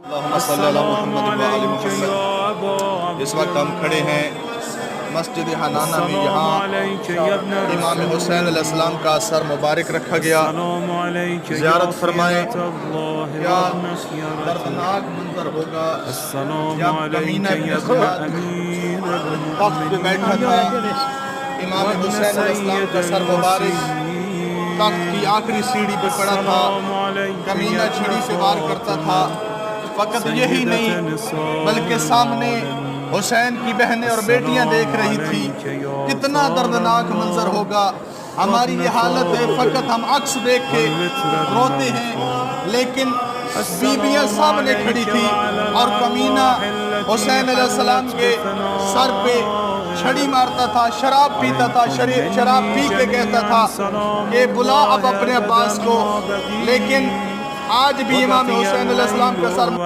اللہم صلی علی محمد و آل محمد۔ اس وقت ہم کھڑے ہیں مسجد حنانہ میں، یہاں امام حسین علیہ السلام کا سر مبارک رکھا گیا۔ زیارت فرمائیں، کیا دردناک منظر ہوگا جب کمینہ ابن زیاد تخت پہ بیٹھا تھا۔ امام حسین علیہ السلام کا سر مبارک تخت کی آخری سیڑھی پہ پڑا تھا، کمینہ چھڑی سے وار کرتا تھا۔ فقط یہی نہیں بلکہ سامنے حسین کی بہنیں اور بیٹیاں دیکھ رہی تھی۔ کتنا دردناک منظر ہوگا۔ ہماری یہ حالت ہے، فقط ہم عکس دیکھ کے روتے ہیں، لیکن بیویاں سامنے کھڑی تھی اور کمینہ حسین علیہ السلام کے سر پہ چھڑی مارتا تھا، شراب پیتا تھا، شراب پی کے کہتا تھا کہ بلا اب اپنے عباس کو۔ لیکن آج بھی امام حسین علیہ السلام کا سر